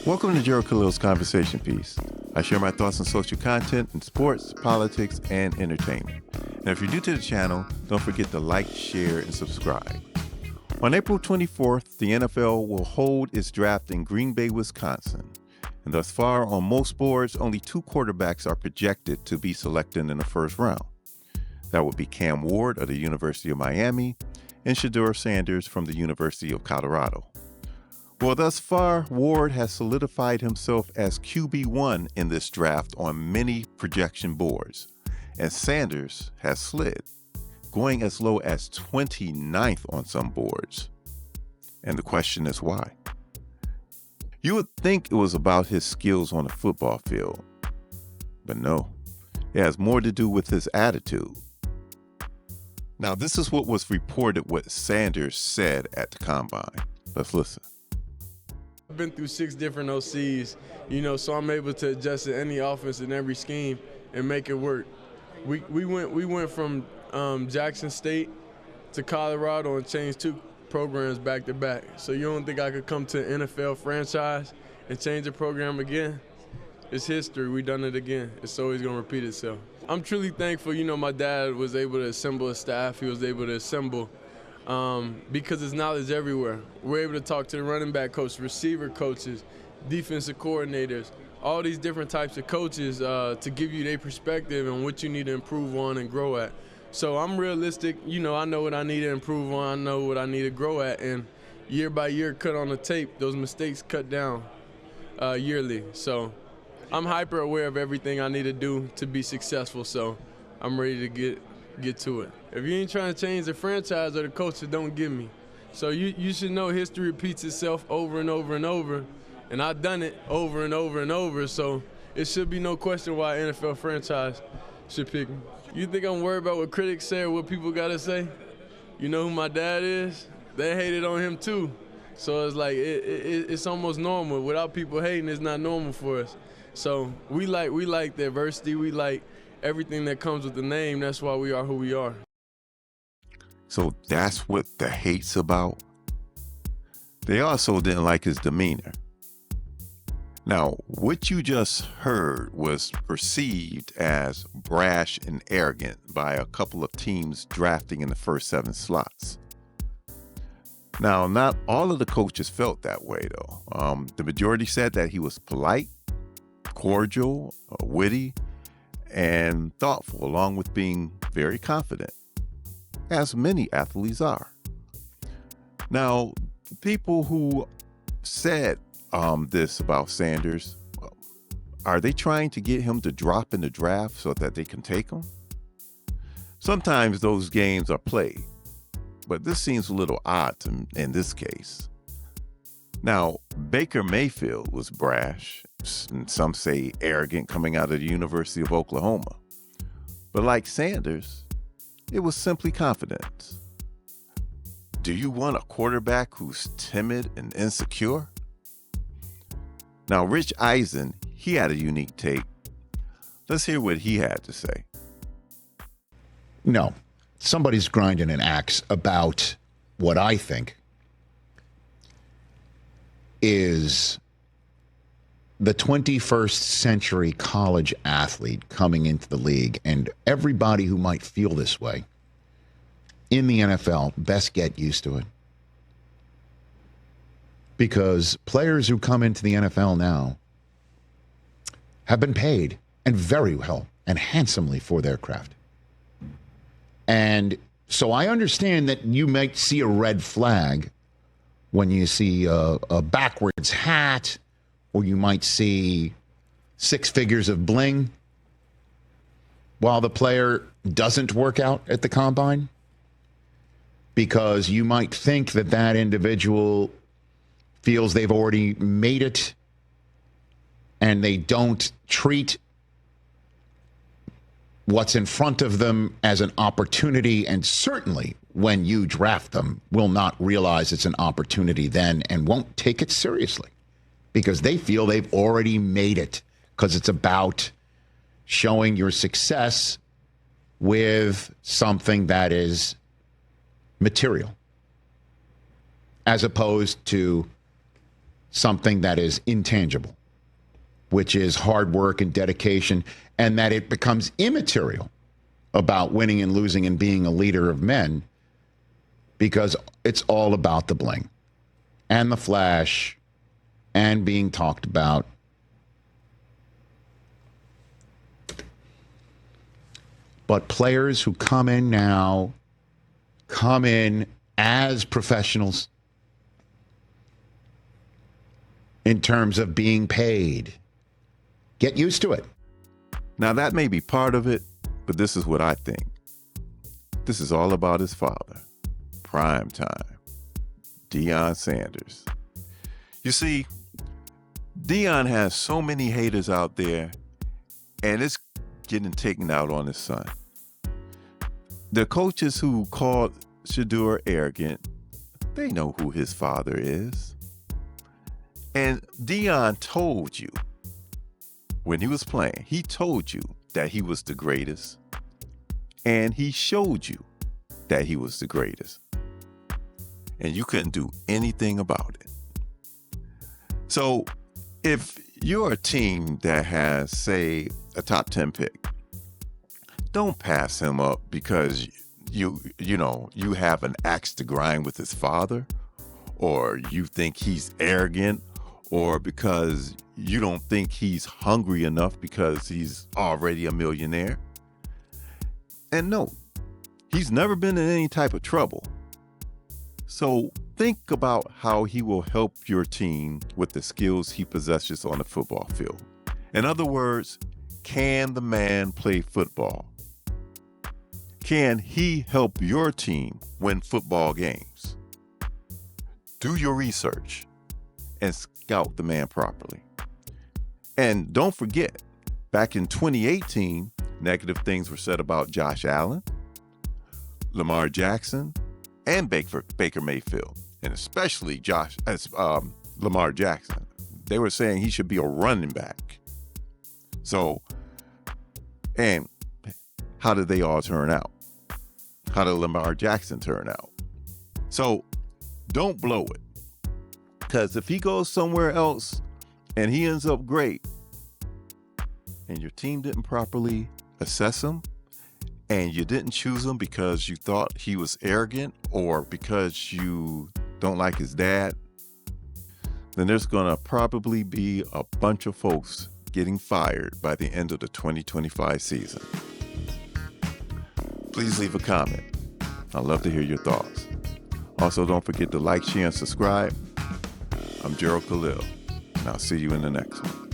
Welcome to Gerald Khalil's Conversation Piece. I share my thoughts on social content in sports, politics, and entertainment. And if you're new to the channel, don't forget to like, share, and subscribe. On April 24th, the NFL will hold its draft in Green Bay, Wisconsin. And thus far, on most boards, only 2 quarterbacks are projected to be selected in the first round. That would be Cam Ward of the University of Miami and Shedeur Sanders from the University of Colorado. Well, thus far, Ward has solidified himself as QB1 in this draft on many projection boards, and Sanders has slid, going as low as 29th on some boards. And the question is why? You would think it was about his skills on the football field, but no, it has more to do with his attitude. Now, this is what was reported what Sanders said at the Combine. Let's listen. I've been through 6 different OCs, so I'm able to adjust to any offense and every scheme and make it work. We went from Jackson State to Colorado and changed 2 programs back to back. So you don't think I could come to an NFL franchise and change the program again? It's history. We done it again. It's always going to repeat itself. I'm truly thankful. My dad was able to assemble a staff. He was able to assemble because there's knowledge everywhere. We're able to talk to the running back coach, receiver coaches, defensive coordinators, all these different types of coaches to give you their perspective on what you need to improve on and grow at. So I'm realistic. I know what I need to improve on. I know what I need to grow at. And year by year, cut on the tape, those mistakes cut down yearly. So I'm hyper aware of everything I need to do to be successful. So I'm ready to get to it. If you ain't trying to change the franchise or the coach, don't give me. So you should know history repeats itself over and over and over, and I've done it over and over and over, so it should be no question why an NFL franchise should pick me. You think I'm worried about what critics say or what people got to say? You know who my dad is? They hated on him too. So it's like it's almost normal. Without people hating, it's not normal for us. So we like the adversity. We like everything that comes with the name. That's why we are who we are. So that's what the hate's about? They also didn't like his demeanor. Now, what you just heard was perceived as brash and arrogant by a couple of teams drafting in the first 7 slots. Now, not all of the coaches felt that way, though. The majority said that he was polite, cordial, witty, and thoughtful, along with being very confident, as many athletes are. Now, the people who said this about Sanders, are they trying to get him to drop in the draft so that they can take him? Sometimes those games are played, but this seems a little odd in this case. Now, Baker Mayfield was brash, and some say arrogant, coming out of the University of Oklahoma. But like Sanders, it was simply confidence. Do you want a quarterback who's timid and insecure? Now, Rich Eisen, he had a unique take. Let's hear what he had to say. No, somebody's grinding an axe about what I think is the 21st century college athlete coming into the league, and everybody who might feel this way in the NFL best get used to it. Because players who come into the NFL now have been paid, and very well and handsomely, for their craft. And so I understand that you might see a red flag when you see a backwards hat, or you might see 6 figures of bling while the player doesn't work out at the combine, because you might think that that individual feels they've already made it and they don't treat what's in front of them as an opportunity, and certainly when you draft them will not realize it's an opportunity then and won't take it seriously because they feel they've already made it, because it's about showing your success with something that is material as opposed to something that is intangible, which is hard work and dedication, and that it becomes immaterial about winning and losing and being a leader of men because it's all about the bling and the flash and being talked about. But players who come in now come in as professionals in terms of being paid. Get used to it. Now, that may be part of it, but this is what I think. This is all about his father, prime time, Deion Sanders. You see, Deion has so many haters out there, and it's getting taken out on his son. The coaches who called Shedeur arrogant, they know who his father is. And Deion told you, when he was playing, he told you that he was the greatest. And he showed you that he was the greatest. And you couldn't do anything about it. So if you're a team that has, say, a top 10 pick, don't pass him up because you have an axe to grind with his father, or you think he's arrogant, or because you don't think he's hungry enough because he's already a millionaire. And no, he's never been in any type of trouble. So think about how he will help your team with the skills he possesses on the football field. In other words, can the man play football? Can he help your team win football games? Do your research and scout the man properly. And don't forget, back in 2018, negative things were said about Josh Allen, Lamar Jackson, and Baker Mayfield, and especially Lamar Jackson. They were saying he should be a running back. So, and how did they all turn out? How did Lamar Jackson turn out? So, don't blow it. Because if he goes somewhere else and he ends up great, and your team didn't properly assess him, and you didn't choose him because you thought he was arrogant or because you don't like his dad, then there's going to probably be a bunch of folks getting fired by the end of the 2025 season. Please leave a comment. I'd love to hear your thoughts. Also, don't forget to like, share, and subscribe. I'm Gerald Khalil, and I'll see you in the next one.